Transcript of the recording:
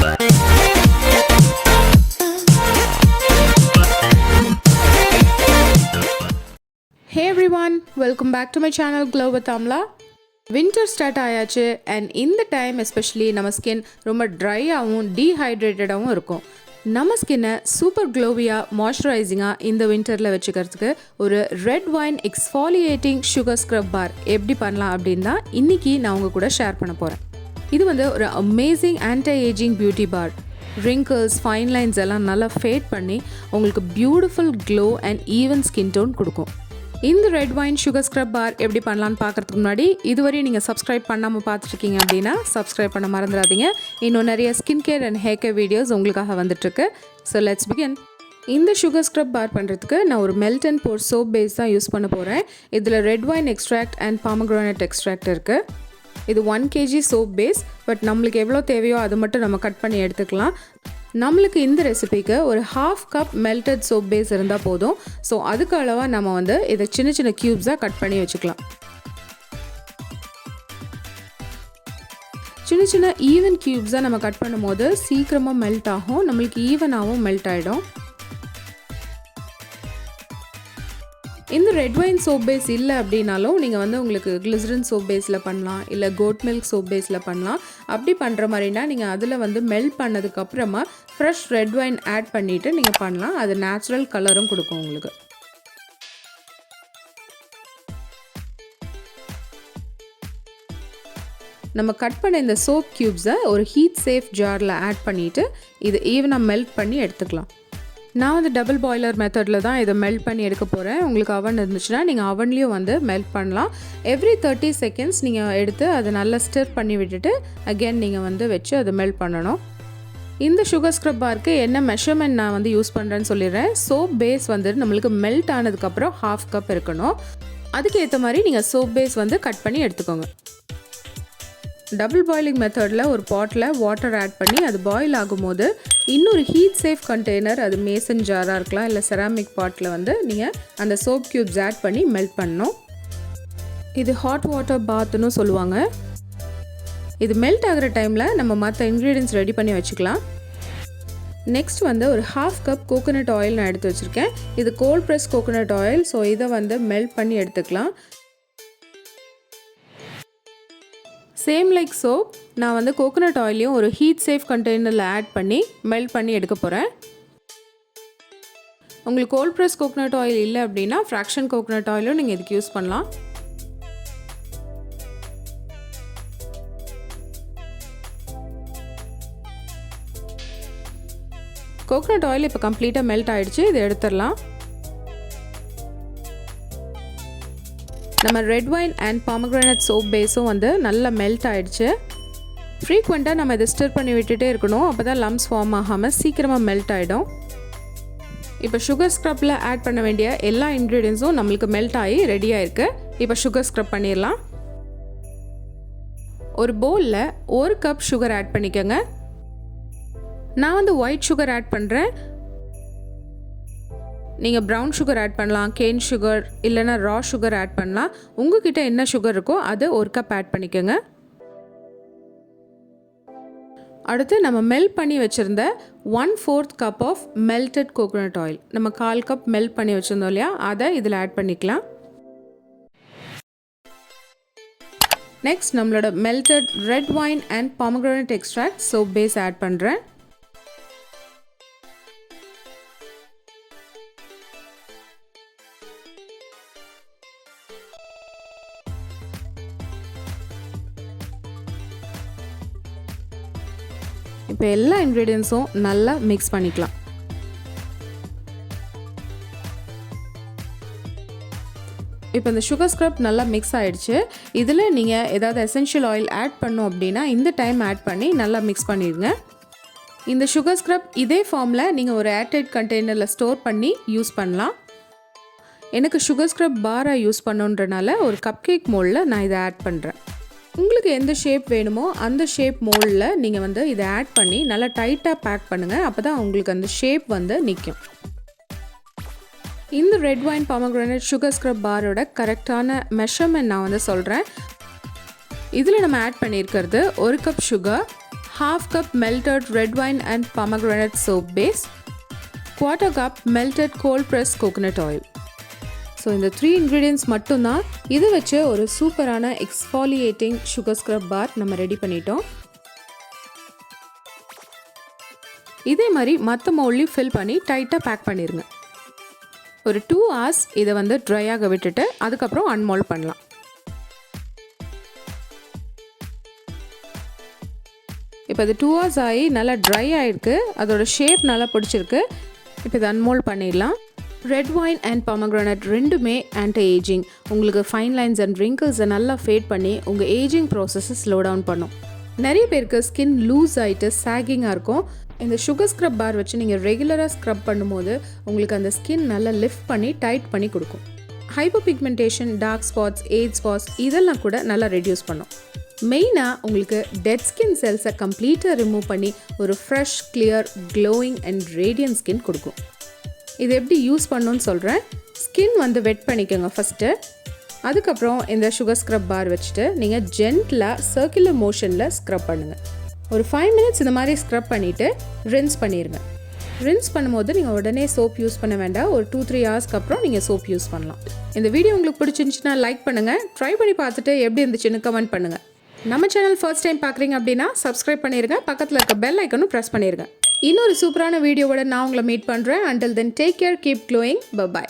Hey everyone, welcome back to my channel Glow with Amala. Winter start ஆயாச்சு and இந்த time especially நம்ம skin ரொம்ப ட்ரையாகவும் டீஹைட்ரேட்டடாகவும் இருக்கும். நம்ம ஸ்கின்னை சூப்பர் க்ளோவியாக மாய்ஸ்சரைசிங்காக இந்த வின்டரில் வச்சுக்கிறதுக்கு ஒரு red wine எக்ஸ்ஃபாலியேட்டிங் sugar scrub bar எப்படி பண்ணலாம் அப்படின்னு தான் இன்றைக்கி நான் உங்கள் கூட ஷேர் பண்ண போகிறேன். இது வந்து ஒரு amazing anti ageing beauty bar. wrinkles, fine lines எல்லாம் நல்லா ஃபேட் பண்ணி உங்களுக்கு beautiful glow and even skin tone கொடுக்கும். இந்த red wine sugar scrub bar எப்படி பண்ணலான்னு பார்க்குறதுக்கு முன்னாடி இதுவரையும் நீங்கள் சப்ஸ்கிரைப் பண்ணாமல் பார்த்துட்ருக்கீங்க அப்படின்னா சப்ஸ்கிரைப் பண்ண மறந்துடாதீங்க. இன்னும் நிறைய skin care and hair care videos உங்களுக்காக வந்துட்டுருக்கு. So let's begin. இந்த சுகர் ஸ்க்ரப் பார் பண்ணுறதுக்கு நான் ஒரு melt and pour soap base தான் யூஸ் பண்ண போகிறேன். இதில் red wine extract and pomegranate extract இருக்குது. இது 1 kg சோப் பேஸ். பட் நம்மளுக்கு எவ்வளோ தேவையோ அது மட்டும் நம்ம கட் பண்ணி எடுத்துக்கலாம். நம்மளுக்கு இந்த ரெசிபிக்கு ஒரு 1/2 கப் மெல்டட் சோப் பேஸ் இருந்தால் போதும். ஸோ அதுக்கு அளவாக நம்ம வந்து இதை சின்ன சின்ன க்யூப்ஸாக கட் பண்ணி வச்சுக்கலாம். சின்ன சின்ன ஈவன் க்யூப்ஸாக நம்ம கட் பண்ணும்போது சீக்கிரமாக மெல்ட் ஆகும், நம்மளுக்கு ஈவனாகவும் மெல்ட் ஆகிடும். இந்த ரெட் வைன் சோப் பேஸ் இல்லை அப்படின்னாலும் நீங்கள் வந்து உங்களுக்கு கிளிசரின் சோப் பேஸில் பண்ணலாம், இல்லை கோட் மில்க் சோப் பேஸில் பண்ணலாம். அப்படி பண்ணுற மாதிரினா நீங்கள் அதில் வந்து மெல்ட் பண்ணதுக்கப்புறமா ஃப்ரெஷ் ரெட் வைன் ஆட் பண்ணிவிட்டு நீங்கள் பண்ணலாம். அது நேச்சுரல் கலரும் கொடுக்கும் உங்களுக்கு. நம்ம கட் பண்ண இந்த சோப் க்யூப்ஸை ஒரு ஹீட் சேஃப் ஜாரில் ஆட் பண்ணிவிட்டு இது ஈவனாக மெல்ட் பண்ணி எடுத்துக்கலாம். நான் வந்து டபுள் பாய்லர் மெத்தடில் தான் இதை மெல்ட் பண்ணி எடுக்க போகிறேன். உங்களுக்கு அவன் இருந்துச்சுன்னா நீங்கள் அவன்லேயும் வந்து மெல்ட் பண்ணலாம். எவ்ரி 30 செகண்ட்ஸ் நீங்கள் எடுத்து அதை நல்லா ஸ்டிர் பண்ணி விட்டுட்டு அகெயின் நீங்கள் வந்து வச்சு அதை மெல்ட் பண்ணணும். இந்த சுகர் ஸ்க்ரப் பாருக்கு என்ன மெஷர்மெண்ட் நான் வந்து யூஸ் பண்ணுறேன்னு சொல்லிடுறேன். சோப் பேஸ் வந்து நம்மளுக்கு மெல்ட் ஆனதுக்கப்புறம் 1/2 கப் இருக்கணும். அதுக்கு ஏற்ற மாதிரி நீங்கள் சோப் பேஸ் வந்து கட் பண்ணி எடுத்துக்கோங்க. டபுள் பாயிலிங் மெத்தடில் ஒரு பாட்டில் வாட்டர் ஆட் பண்ணி அது பாயில் ஆகும்போது இன்னொரு ஹீட் சேஃப் கண்டெய்னர், அது மேசன் ஜாராக இருக்கலாம் இல்லை செராமிக் பாட்டில் வந்து நீங்கள் அந்த சோப் க்யூப்ஸ் ஆட் பண்ணி மெல்ட் பண்ணணும். இது ஹாட் வாட்டர் பாத்துன்னு சொல்லுவாங்க. இது மெல்ட் ஆகிற டைமில் நம்ம மற்ற இன்க்ரீடியன்ஸ் ரெடி பண்ணி வச்சுக்கலாம். நெக்ஸ்ட் வந்து ஒரு 1/2 கப் கோகோனட் ஆயில் நான் எடுத்து வச்சுருக்கேன். இது gold press coconut oil. So இதை வந்து மெல்ட் பண்ணி எடுத்துக்கலாம். சேம் லைக் சோப் நான் வந்து கோகோனட் ஆயிலையும் ஒரு ஹீட் சேஃப் கண்டெய்னரில் ஆட் பண்ணி மெல்ட் பண்ணி எடுக்க போகிறேன். உங்களுக்கு கோல்ட் ப்ரெஸ் கோகோனட் ஆயில் இல்லை அப்படின்னா ஃப்ராக்ஷன் கோகோனட் ஆயிலும் நீங்கள் இதுக்கு யூஸ் பண்ணலாம். கோகோனட் ஆயில் இப்போ கம்ப்ளீட்டாக மெல்ட் ஆகிடுச்சு. இதை எடுத்துடலாம். நம்ம ரெட் வைன் அண்ட் பாமக்ரானட் சோப் பேஸும் வந்து நல்லா மெல்ட் ஆகிடுச்சு. ஃப்ரீக்வெண்ட்டாக நம்ம இதை ஸ்டிர் பண்ணி விட்டுட்டே இருக்கணும். அப்போ தான் லம்ஸ் ஃபார்ம் ஆகாமல் சீக்கிரமாக மெல்ட் ஆகிடும். இப்போ சுகர் ஸ்க்ரப்பில் ஆட் பண்ண வேண்டிய எல்லா இன்க்ரீடியன்ஸும் நம்மளுக்கு மெல்ட் ஆகி ரெடியாக இருக்குது. இப்போ சுகர் ஸ்க்ரப் பண்ணிடலாம். ஒரு பவுலில் 1 கப் சுகர் ஆட் பண்ணிக்கோங்க. நான் வந்து ஒயிட் சுகர் ஆட் பண்ணுறேன். நீங்கள் ப்ரௌன் சுகர் ஆட் பண்ணலாம், கேன் சுகர் இல்லைனா ரா சுகர் ஆட் பண்ணலாம். உங்ககிட்ட என்ன சுகர் இருக்கோ அது 1 கப் ஆட் பண்ணிக்கோங்க. அடுத்து நம்ம மெல்ட் பண்ணி வச்சுருந்த 1/4 cup of melted coconut oil, நம்ம 1/4 கப் மெல்ட் பண்ணி வச்சுருந்தோம் இல்லையா, அதை இதில் ஆட் பண்ணிக்கலாம். நெக்ஸ்ட் நம்மளோட melted red wine and pomegranate extract soap base add பண்ணுறேன். இப்போ எல்லா இன்க்ரீடியன்ஸும் நல்லா மிக்ஸ் பண்ணிக்கலாம். இப்போ இந்த சுகர் ஸ்க்ரப் நல்லா மிக்ஸ் ஆகிடுச்சு. இதில் நீங்கள் ஏதாவது எசென்ஷியல் ஆயில் ஆட் பண்ணோம் அப்படின்னா இந்த டைம் ஆட் பண்ணி நல்லா மிக்ஸ் பண்ணிடுங்க. இந்த சுகர் ஸ்க்ரப் இதே ஃபார்மில் நீங்கள் ஒரு ஏர்டைட் கண்டெய்னரில் ஸ்டோர் பண்ணி யூஸ் பண்ணலாம். எனக்கு சுகர் ஸ்க்ரப் பாராக யூஸ் பண்ணுன்றனால ஒரு கப் கேக் மோல்டில் நான் இதை ஆட் பண்ணுறேன். உங்களுக்கு எந்த ஷேப் வேணுமோ அந்த ஷேப் மோல்டில் நீங்கள் வந்து இதை ஆட் பண்ணி நல்லா டைட்டாக பேக் பண்ணுங்கள். அப்போ தான் உங்களுக்கு அந்த ஷேப் வந்து நிற்கும். இந்த ரெட் வைன் பாமக்ரானட் சுகர் ஸ்க்ரப் பாரோட கரெக்டான மெஷர்மெண்ட் நான் வந்து சொல்கிறேன். இதில் நம்ம ஆட் பண்ணியிருக்கிறது 1 cup sugar, 1/2 cup melted red wine and pomegranate soap base, 1/4 cup melted cold pressed coconut oil. So இந்த 3 இன்க்ரீடியன்ட்ஸ் மட்டும்தான். இது வச்சு ஒரு சூப்பரான எக்ஸ்ஃபாலியேட்டிங் சுகர் ஸ்க்ரப் பார் நம்ம ரெடி பண்ணிட்டோம். இதே மாதிரி மற்ற மவுல்லையும் ஃபில் பண்ணி டைட்டாக பேக் பண்ணிடுங்க. ஒரு 2 hours இதை வந்து ட்ரை ஆக விட்டுட்டு அதுக்கப்புறம் அன்மோல்ட் பண்ணலாம். இப்போ இது 2 hours ஆகி நல்லா ட்ரை ஆகிருக்கு. அதோட ஷேப் நல்லா பிடிச்சிருக்கு. இப்போ இதை அன்மோல்ட் பண்ணிடலாம். ரெட் வைன் அண்ட் பொமக்ரானேட் ரெண்டுமே ஆன்டி ஏஜிங். உங்களுக்கு ஃபைன் லைன்ஸ் அண்ட் ரிங்கிள்ஸை நல்லா ஃபேட் பண்ணி உங்கள் ஏஜிங் ப்ராசஸை ஸ்லோ டவுன் பண்ணும். நிறைய பேருக்கு ஸ்கின் லூஸ் ஆகிட்டு சாகிங்காக இருக்கும். இந்த சுகர் ஸ்க்ரப் பார் வச்சு நீங்கள் ரெகுலராக ஸ்க்ரப் பண்ணும்போது உங்களுக்கு அந்த ஸ்கின் நல்லா லிஃப்ட் பண்ணி டைட் பண்ணி கொடுக்கும். Hyperpigmentation, dark spots, age spots இதெல்லாம் கூட நல்லா ரெடியூஸ் பண்ணும். மெயினாக உங்களுக்கு டெட் ஸ்கின் செல்ஸை கம்ப்ளீட்டாக ரிமூவ் பண்ணி ஒரு fresh, clear, glowing and radiant skin கொடுக்கும். இது எப்படி யூஸ் பண்ணணும்னு சொல்கிறேன். ஸ்கின் வந்து வெட் பண்ணிக்கோங்க ஃபஸ்ட்டு. அதுக்கப்புறம் இந்த சுகர் ஸ்க்ரப் பார் வச்சுட்டு நீங்கள் ஜென்டிலாக சர்க்குலர் மோஷனில் ஸ்க்ரப் பண்ணுங்கள். ஒரு 5 minutes இந்த மாதிரி ஸ்க்ரப் பண்ணிவிட்டு ரின்ஸ் பண்ணிடுங்க. ரின்ஸ் பண்ணும்போது நீங்கள் உடனே சோப் யூஸ் பண்ண வேண்டாம். ஒரு 2-3 hours அப்புறம் நீங்கள் சோப் யூஸ் பண்ணலாம். இந்த வீடியோ உங்களுக்கு பிடிச்சிருந்துச்சுன்னா லைக் பண்ணுங்கள். ட்ரை பண்ணி பார்த்துட்டு எப்படி இருந்துச்சுன்னு கமெண்ட் பண்ணுங்கள். நம்ம சேனல் ஃபர்ஸ்ட் டைம் பார்க்குறீங்க அப்படின்னா சப்ஸ்கிரைப் பண்ணிடுங்க. பக்கத்தில் இருக்க பெல் ஐக்கனும் ப்ரெஸ் பண்ணிடுங்க. இன்னொரு சூப்பரான வீடியோவோட நான் உங்களை மீட் பண்ணுறேன். Until then, take care, keep glowing. Bye bye.